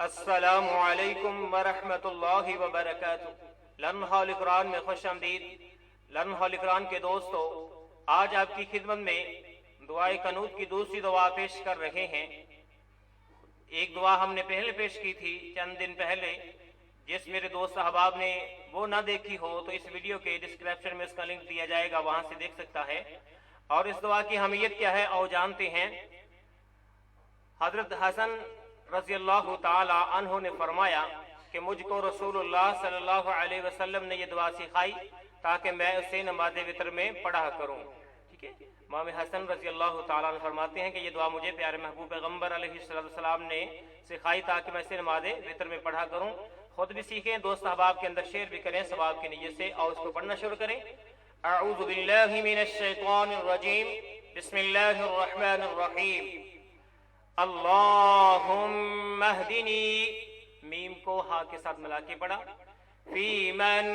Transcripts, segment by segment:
السلام علیکم ورحمۃ اللہ وبرکاتہ۔ لمحہ القرآن میں خوش آمدید۔ لمحہ القرآن کے دوستو، آج آپ کی خدمت میں دعائے قنوت کی دوسری دعا پیش کر رہے ہیں۔ ایک دعا ہم نے پہلے پیش کی تھی چند دن پہلے، جس میرے دوست احباب نے وہ نہ دیکھی ہو تو اس ویڈیو کے ڈسکرپشن میں اس کا لنک دیا جائے گا، وہاں سے دیکھ سکتا ہے۔ اور اس دعا کی اہمیت کیا ہے اور جانتے ہیں۔ حضرت حسن رضی اللہ تعالی عنہ نے فرمایا کہ مجھ کو رسول اللہ صلی اللہ علیہ وسلم نے یہ دعا سکھائی تاکہ میں اسے نماز وتر میں پڑھا کروں۔ ٹھیک ہے، امام حسن رضی اللہ تعالیٰ عنہ فرماتے ہیں کہ یہ دعا مجھے پیارے محبوب پیغمبر علیہ السلام نے سکھائی تاکہ میں اسے نماز وتر میں پڑھا کروں۔ خود بھی سیکھیں، دوست احباب کے اندر شیئر بھی کریں ثواب کی نیت سے، اور اس کو پڑھنا شروع کریں۔ اعوذ باللہ من الشیطان الرجیم، بسم اللہ الرحمن الرحیم۔ اللہم اہدنی، میم کو ہا کے ساتھ ملا کے پڑھا، فی من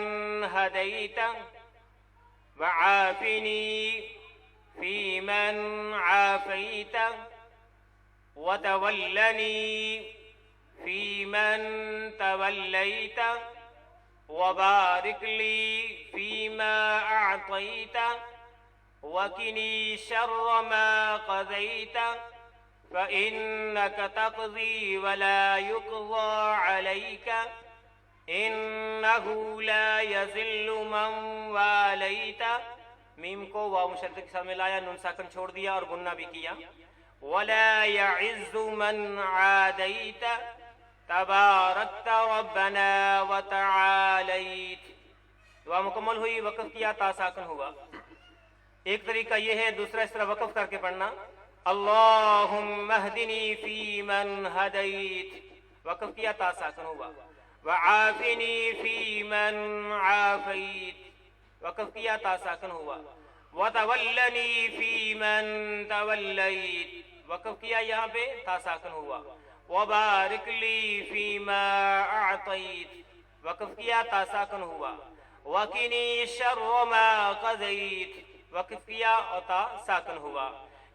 ہدیت وعافنی فی من عافیت وتولنی فی من تولیت وبارک لی فیما اعطیت وقنی شر ما قضیت فإنك تقضي ولا يقضى عليك إنه لا يذل من واليت، میم کو واو مشدد کے ساتھ ملایا، نون ساکن چھوڑ دیا اور گنہ بھی کیا، ولا يعز من عاديت تباركت ربنا وتعاليت۔ دعا مکمل ہوئی، وقف کیا تا ساکن ہوا۔ ایک طریقہ یہ ہے، دوسرا اس طرح وقف کر کے پڑھنا، اللہم اہدنی فی من ہدیت، وقف کیا تا ساکن ہوا، وعافنی فی من عافیت، وقف کیا تا ساکن ہوا، وتولنی فی من تولیت، وقف کیا یہاں پہ تا ساکن ہوا، وبارک لی فیما اعطیت، وقف کیا تا ساکن ہوا، وقنی شر ما قضیت، وقف کیا اور تا ساکن ہوا۔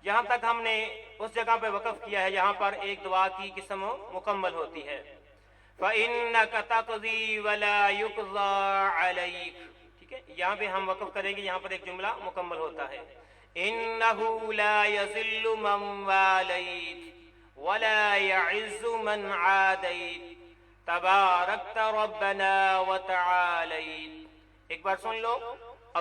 یہاں تک ہم نے اس جگہ پہ وقف کیا ہے جہاں پر ایک دعا کی قسم مکمل ہوتی ہے، فَإِنَّكَ تَقْضِي وَلَا يُقْضَى عَلَيْكَ۔ ٹھیک ہے، یہاں پہ ہم وقف کریں گے، یہاں پر ایک جملہ مکمل ہوتا ہے، إِنَّهُ لَا يَذِلُّ مَن وَالَيْتَ وَلَا يَعِزُّ مَنْ عَادَيْتَ تَبَارَكْتَ رَبَّنَا وَتَعَالَيْتَ۔ ایک بار سن لو،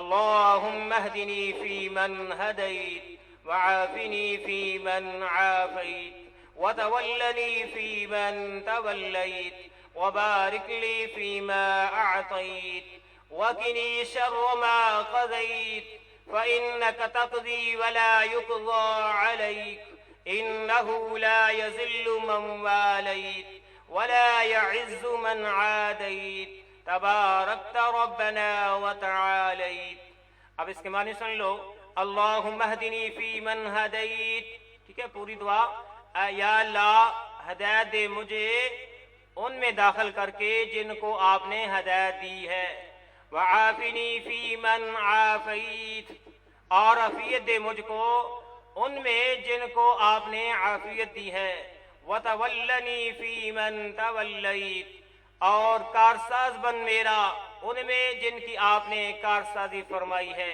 اللہم اہدنی فی من ہدیت وعافنی فی من عافیت وتولنی فی من تولیت وبارک لی فیما اعطیت وقنی شر ما قضیت فإنک تقضی ولا یقضى علیک انہ لا یذل من والیت ولا یعز من عادیت تبارکت ربنا وتعالیت۔ اب اس کے معنی سن لو، اللہم اہدنی فی من ہدیت، ٹھیک ہے، پوری دعا، یا اللہ ہدایت دے مجھے ان میں داخل کر کے جن کو آپ نے ہدایت دی ہے، وعافنی فی من عافیت، اور عافیت دے مجھ کو ان میں جن کو آپ نے عافیت دی ہے، وتولنی فی من تولیت، اور کارساز بن میرا ان میں جن کی آپ نے کارسازی فرمائی ہے،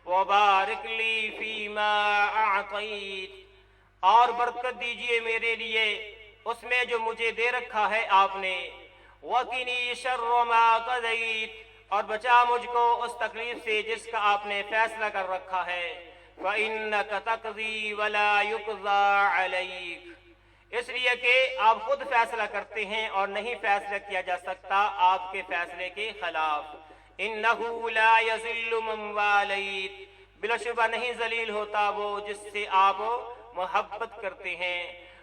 وبارک لی فیما اعطیت، اور برکت دیجئے میرے لیے اس میں جو مجھے دے رکھا ہے آپ نے، وقنی شر ما قضیت، اور بچا مجھ کو اس تکلیف سے جس کا آپ نے فیصلہ کر رکھا ہے، فإنک تقضی ولا یقضى علیک، اس لیے کہ آپ خود فیصلہ کرتے ہیں اور نہیں فیصلہ کیا جا سکتا آپ کے فیصلے کے خلاف، انہ لا یذل من والیت، بلا شبہ نہیں ذلیل ہوتا وہ جس سے آپ محبت کرتے ہیں،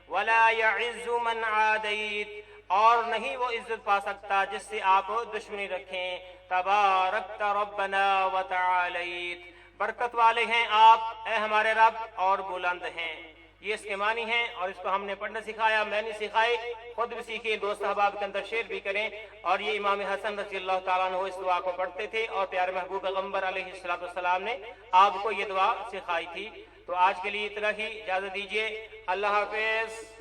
ولا یعز من عادیت، اور نہیں وہ عزت پا سکتا جس سے آپ دشمنی رکھیں، تبارکت ربنا وتعالیت، برکت والے ہیں آپ اے ہمارے رب اور بلند ہیں۔ یہ اس کے معنی ہیں، اور اس کو ہم نے پڑھنا سکھایا، میں نے سکھائے، خود بھی سیکھیں، دوست احباب کے اندر شیئر بھی کریں۔ اور یہ امام حسن رضی اللہ تعالیٰ عنہ اس دعا کو پڑھتے تھے، اور پیارے محبوب پیغمبر علیہ السلام نے آپ کو یہ دعا سکھائی تھی۔ تو آج کے لیے اتنا ہی، اجازت دیجیے، اللہ حافظ۔